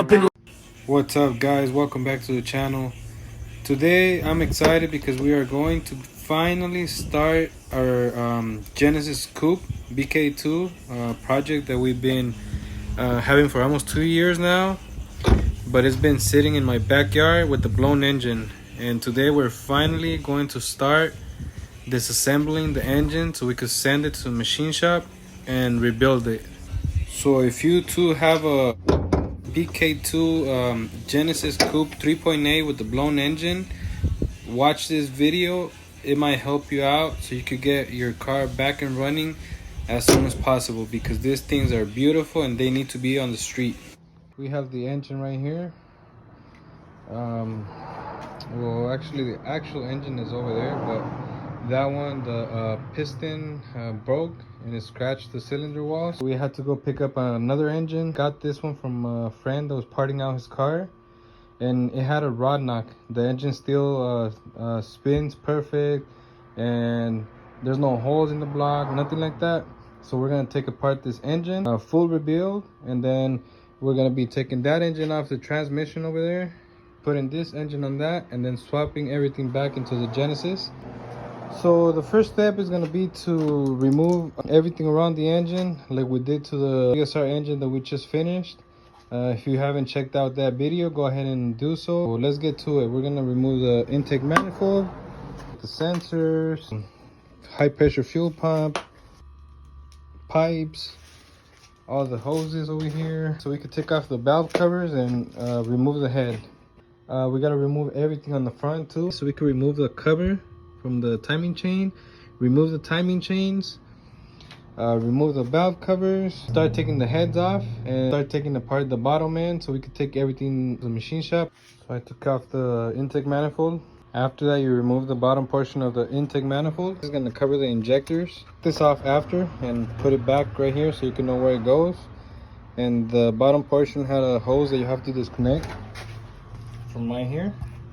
up in. What's up, guys? Welcome back to the channel. Today I'm excited because we are going to finally start our Genesis Coupe BK2 project that we've been having for almost 2 years now, but it's been sitting in my backyard with the blown engine, and today we're finally going to start disassembling the engine so we could send it to the machine shop and rebuild it. So if you too have a BK2 Genesis Coupe 3.8 with the blown engine, watch this video. It might help you out so you could get your car back and running as soon as possible, because these things are beautiful and they need to be on the street. We have the engine right here. Well, actually the actual engine is over there, but that one, the piston broke and it scratched the cylinder wall, so we had to go pick up another engine. Got this one from a friend that was parting out his car, and it had a rod knock. The engine still spins perfect, and there's no holes in the block, nothing like that. So we're gonna take apart this engine, full rebuild, and then we're gonna be taking that engine off the transmission over there, putting this engine on that, and then swapping everything back into the Genesis. So the first step is going to be to remove everything around the engine, like we did to the ESR engine that we just finished. If you haven't checked out that video, go ahead and do so. Well, let's get to it. We're going to remove the intake manifold, the sensors, high pressure fuel pump, pipes, all the hoses over here, so we could take off the valve covers and remove the head. We got to remove everything on the front too, so we can remove the cover from the timing chain, remove the timing chains, remove the valve covers, start taking the heads off, and start taking apart the bottom end so we could take everything to the machine shop. So I took off the intake manifold. After that, you remove the bottom portion of the intake manifold. This is going to cover the injectors. Take this off after and put it back right here so you can know where it goes. And the bottom portion had a hose that you have to disconnect from right here.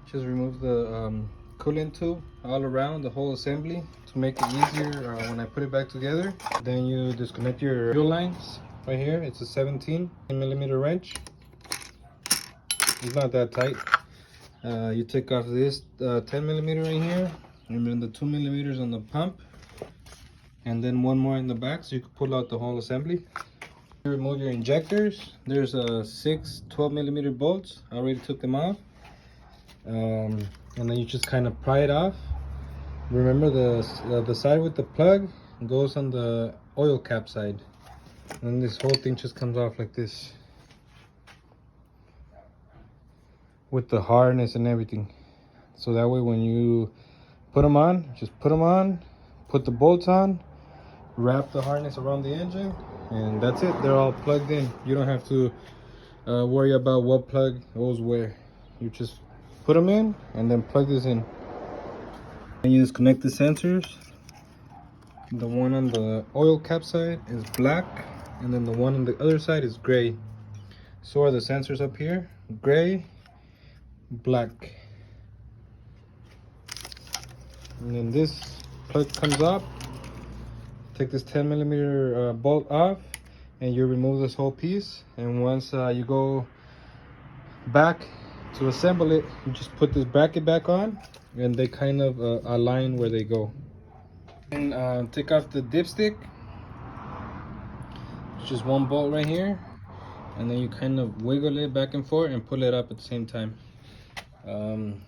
Just remove the coolant tube all around the whole assembly to make it easier when I put it back together. Then you disconnect your fuel lines right here. It's a 17mm wrench. It's not that tight. You take off this 10mm right here, and then the 2mm on the pump, and then one more in the back so you can pull out the whole assembly. You remove your injectors. There's 6 12mm bolts. I already took them off. And then you just kind of pry it off. Remember, the side with the plug goes on the oil cap side, and this whole thing just comes off like this with the harness and everything. So that way when you put them on, just put them on, put the bolts on, wrap the harness around the engine, and that's it. They're all plugged in. You don't have to worry about what plug goes where. You just put them in and then plug this in. And you disconnect the sensors. The one on the oil cap side is black, and then the one on the other side is gray. So are the sensors up here, gray, black. And then this plug comes up. Take this 10mm bolt off, and you remove this whole piece. And once you go back to assemble it, you just put this bracket back on, and they kind of align where they go. And take off the dipstick. It's just one bolt right here, and then you kind of wiggle it back and forth and pull it up at the same time.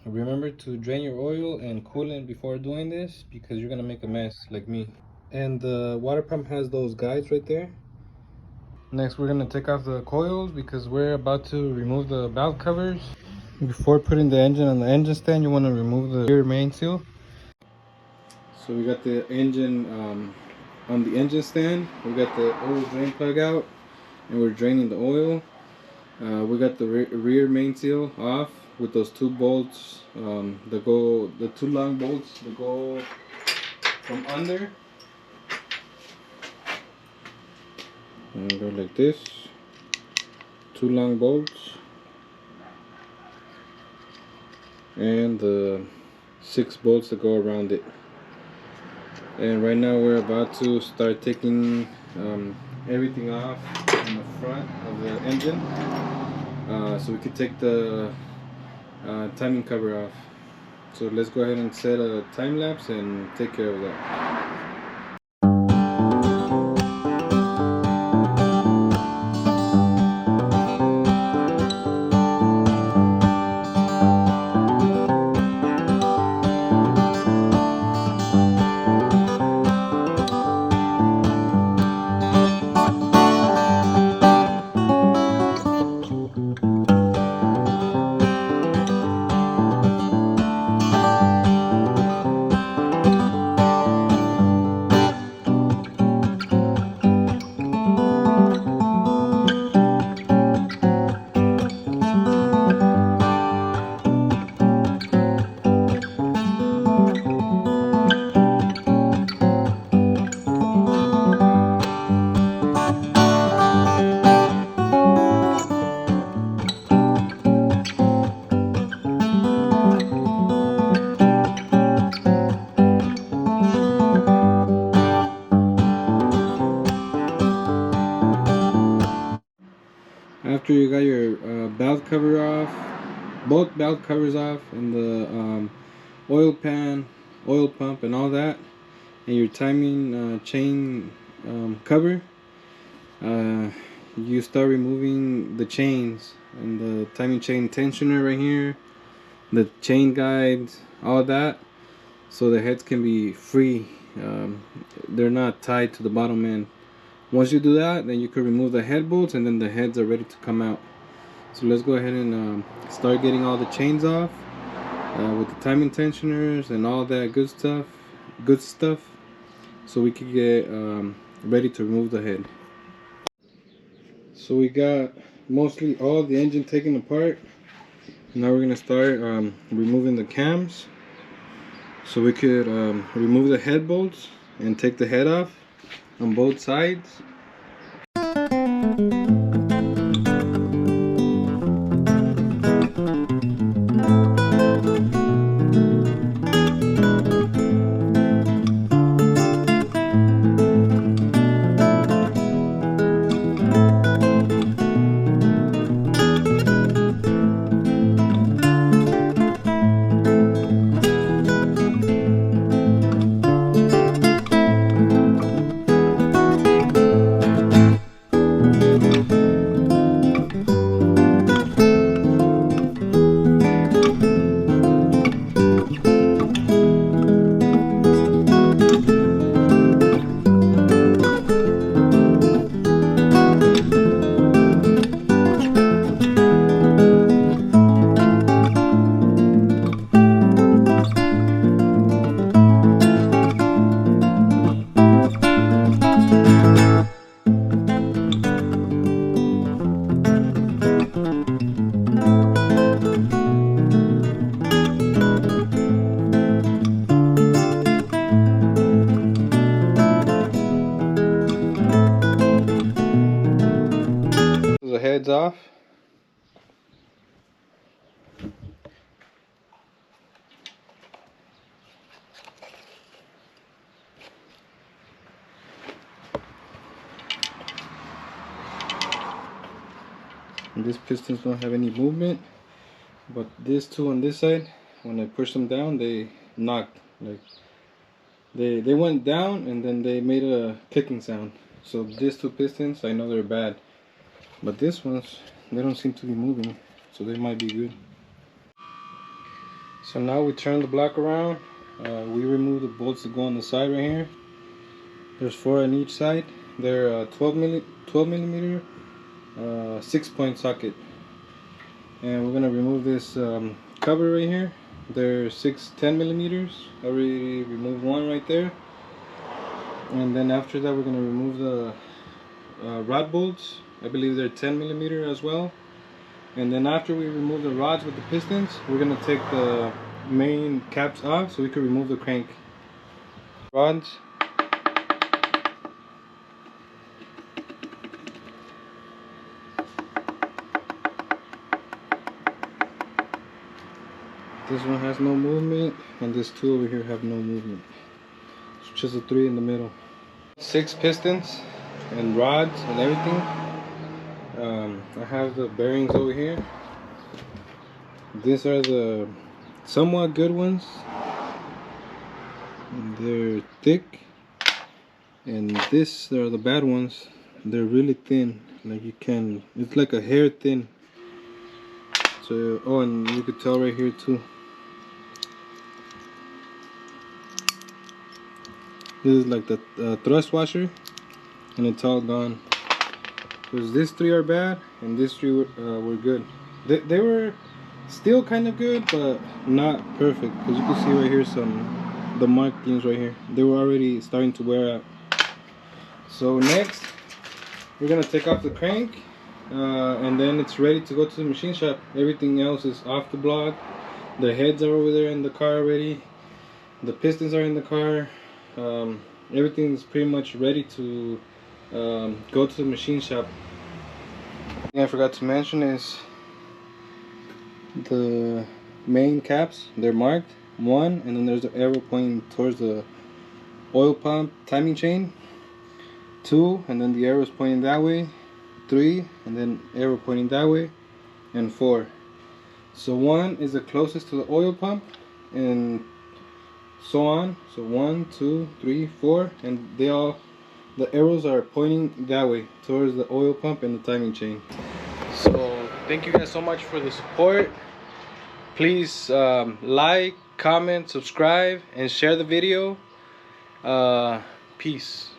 Remember to drain your oil and coolant before doing this, because you're gonna make a mess like me. And the water pump has those guides right there. Next, we're gonna take off the coils because we're about to remove the valve covers. Before putting the engine on the engine stand, you want to remove the rear main seal. So we got the engine on the engine stand. We got the oil drain plug out, and we're draining the oil. We got the rear main seal off with those 2 bolts the 2 long bolts that go from under and go like this. 2 long bolts, and the 6 bolts that go around it. And right now we're about to start taking everything off on the front of the engine. so we could take the timing cover off. So let's go ahead and set a time lapse and take care of that. After you got your valve cover off, both valve covers off, and the oil pan, oil pump, and all that, and your timing chain cover, you start removing the chains and the timing chain tensioner right here, the chain guides, all that, so the heads can be free. They're not tied to the bottom end. Once you do that, then you can remove the head bolts, and then the heads are ready to come out. So let's go ahead and start getting all the chains off with the timing tensioners and all that good stuff, so we can get ready to remove the head. So we got mostly all the engine taken apart. Now we're gonna start removing the cams, so we could remove the head bolts and take the head off on both sides. The heads off. And these pistons don't have any movement, but these two on this side, when I push them down, they knocked, like they went down and then they made a clicking sound. So these two pistons, I know they're bad, but these ones, they don't seem to be moving, so they might be good. So now we turn the block around. We remove the bolts that go on the side right here. There's 4 on each side. They're 12 millimeter 6-point socket, and we're gonna remove this cover right here. They're 10 millimeters. I already removed one right there, and then after that we're gonna remove the rod bolts. I believe they're 10 millimeter as well. And then after we remove the rods with the pistons, we're gonna take the main caps off so we can remove the crank rods. This one has no movement, and this two over here have no movement. It's just the 3 in the middle. 6 pistons and rods and everything. I have the bearings over here. These are the somewhat good ones. They're thick, and these are the bad ones. They're really thin, like you can, it's like a hair thin. So, oh, and you could tell right here too. This is like the thrust washer, and it's all gone. Because these three are bad, and these three were good. They were still kind of good, but not perfect. Because you can see right here the marked things right here. They were already starting to wear out. So next, we're gonna take off the crank, and then it's ready to go to the machine shop. Everything else is off the block. The heads are over there in the car already. The pistons are in the car. Everything's pretty much ready to go to the machine shop. Thing I forgot to mention is the main caps. They're marked 1, and then there's the arrow pointing towards the oil pump timing chain. 2, and then the arrow is pointing that way. 3, and then arrow pointing that way. And 4. So 1 is the closest to the oil pump, and so on. So 1, 2, 3, 4, and the arrows are pointing that way towards the oil pump and the timing chain. So thank you guys so much for the support. Please like, comment, subscribe, and share the video. Peace.